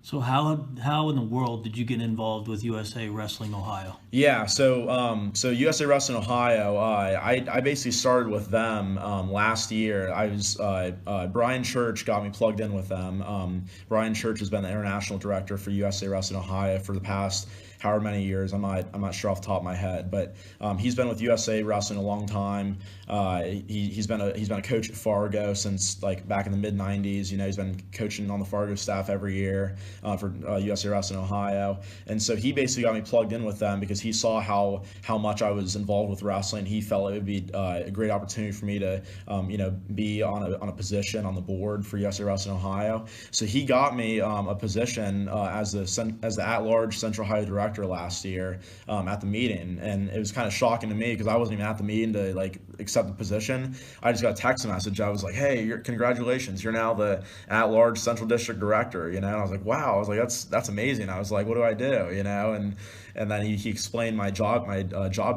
So how in the world did you get involved with USA Wrestling Ohio? Yeah, so USA Wrestling Ohio, I basically started with them last year. I was Brian Church got me plugged in with them. Brian Church has been the international director for USA Wrestling Ohio for the past however many years. I'm not sure off the top of my head, but he's been with USA Wrestling a long time. He's been a coach at Fargo since like back in the mid '90s. He's been coaching on the Fargo staff every year for USA Wrestling Ohio, and so he basically got me plugged in with them because he saw how much I was involved with wrestling. He felt it would be a great opportunity for me to be on a position on the board for USA Wrestling Ohio. So he got me a position as the at-large Central Ohio director last year at the meeting, and it was kind of shocking to me because I wasn't even at the meeting to like accept the position. I just got a text message. I was like, "Hey, congratulations! You're now the at-large Central District director." And I was like, "Wow!" I was like, "That's amazing." I was like, "What do I do?" And then he explained my job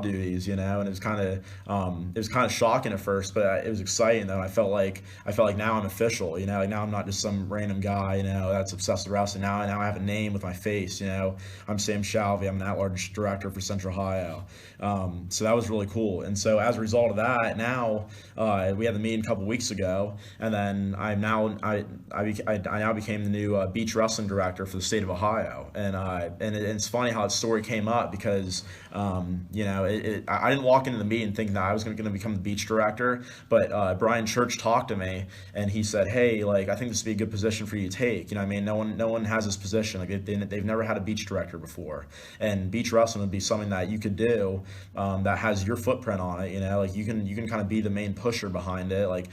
duties, and it was kind of shocking at first, but it was exciting though. I felt like now I'm official, like now I'm not just some random guy, that's obsessed with wrestling. Now I have a name with my face, I'm Sam Shalvey. I'm an at-large director for Central Ohio. So that was really cool. And so as a result of that, now we had the meeting a couple weeks ago, and then I now became the new beach wrestling director for the state of Ohio. And it's funny how the story came up because I didn't walk into the meeting thinking that I was going to become the beach director, but Brian Church talked to me and he said, "Hey, like I think this would be a good position for you to take. No one has this position. Like they've never had a beach director before, and beach wrestling would be something that you could do that has your footprint on it. Like you can kind of be the main pusher behind it, like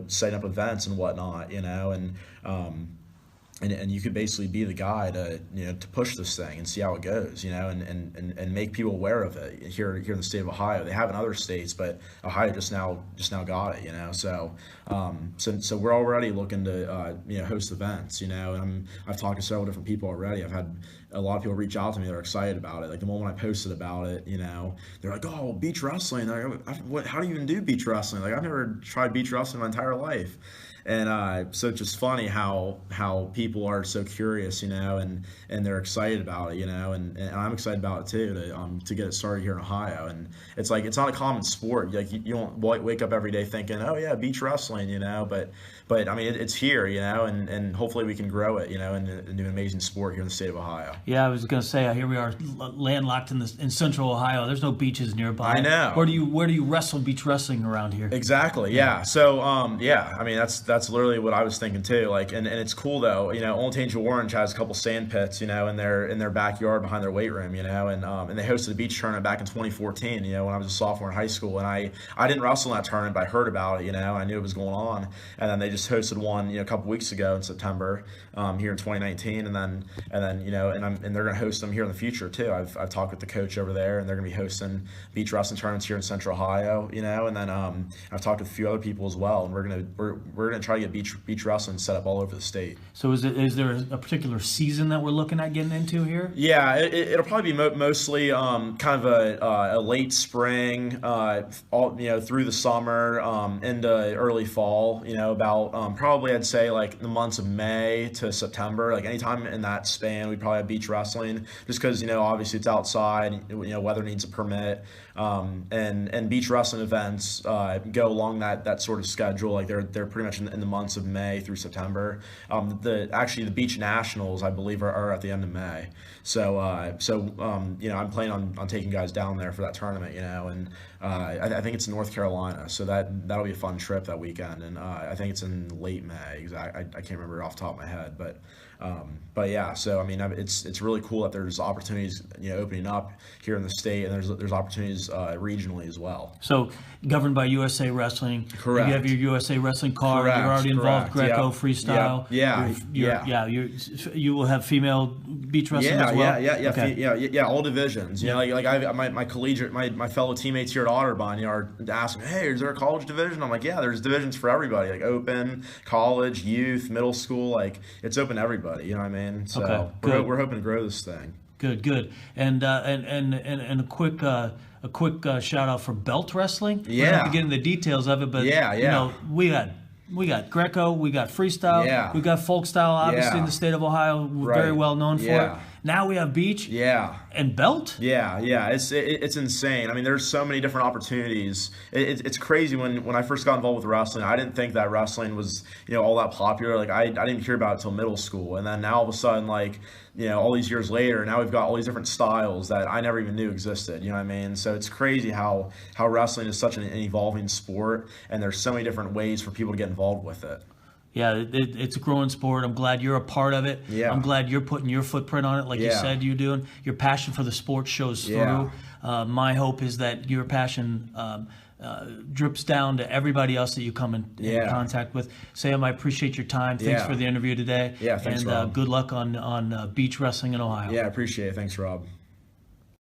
setting up events and whatnot. And you could basically be the guy to to push this thing and see how it goes, and make people aware of it here in the state of Ohio. They have in other states, but Ohio just now got it, So we're already looking to host events, and I've talked to several different people already. I've had a lot of people reach out to me that are excited about it. Like the moment I posted about it, they're like, "Oh, beach wrestling! How do you even do beach wrestling? Like I've never tried beach wrestling my entire life." And so it's just funny how people are so curious, and they're excited about it, and I'm excited about it too to get it started here in Ohio. And it's like it's not a common sport. Like you don't wake up every day thinking, "Oh yeah, beach wrestling," but I mean it's here, and hopefully we can grow it, and do an amazing sport here in the state of Ohio. Yeah, I was going to say here we are landlocked in Central Ohio. There's no beaches nearby. I know. Where do you wrestle beach wrestling around here? Exactly. Yeah. So I mean that's literally what I was thinking too. Like and it's cool though. Old Angel Orange has a couple sand pits, in their backyard behind their weight room, and they hosted a beach tournament back in 2014. When I was a sophomore in high school, and I didn't wrestle in that tournament, but I heard about it. I knew it was going on, and then they just hosted one a couple weeks ago in September here in 2019, and then and they're going to host them here in the future too. I've talked with the coach over there, and they're going to be hosting beach wrestling tournaments here in Central Ohio, and then I've talked with a few other people as well, and we're gonna try to get beach wrestling set up all over the state. So is there a particular season that we're looking at getting into here? Yeah, it'll probably be mostly kind of a late spring, through the summer, into early fall. About probably I'd say like the months of May to September, like anytime in that span, we probably have beach wrestling, just because obviously it's outside, weather needs a permit, and beach wrestling events go along that sort of schedule. Like they're pretty much in the months of May through September. The beach nationals I believe are at the end of May. So I'm planning on taking guys down there for that tournament, and I think it's in North Carolina, so that'll be a fun trip that weekend, and I think it's in late May. I can't remember off the top of my head, but yeah. So I mean, it's really cool that there's opportunities opening up here in the state, and there's opportunities regionally as well. So governed by USA Wrestling. Correct. You have your USA Wrestling card. Correct. You're already involved. Correct. Greco, Yep. freestyle. You will have female beach wrestling as well. Yeah. All divisions. My collegiate, my fellow teammates here at Otterbein, are asking, "Hey, is there a college division?" I'm like, "Yeah, there's divisions for everybody, like open, college, youth, middle school. Like it's open to everybody." You know what I mean? So okay, we're hoping to grow this thing. Good. And a quick shout out for belt wrestling. Yeah. We don't have to get into the details of it, but we got We got Greco, we got freestyle, Yeah. we got folk style, obviously Yeah. in the state of Ohio, we're very Right. well known for Yeah. it. Now we have beach Yeah. and belt. Yeah, it's insane. I mean, there's so many different opportunities. It's crazy when I first got involved with wrestling. I didn't think that wrestling was all that popular. Like I didn't hear about it until middle school, and then now all of a sudden, like all these years later, now we've got all these different styles that I never even knew existed. You know what I mean? So it's crazy how wrestling is such an evolving sport, and there's so many different ways for people to get involved with it. Yeah, it's a growing sport. I'm glad you're a part of it. Yeah. I'm glad you're putting your footprint on it, like you Yeah. said you're doing. Your passion for the sport shows through. Yeah. My hope is that your passion drips down to everybody else that you come in Yeah. contact with. Sam, I appreciate your time. Thanks Yeah. for the interview today. Yeah, thanks, and Rob. good luck on beach wrestling in Ohio. Yeah, I appreciate it. Thanks, Rob.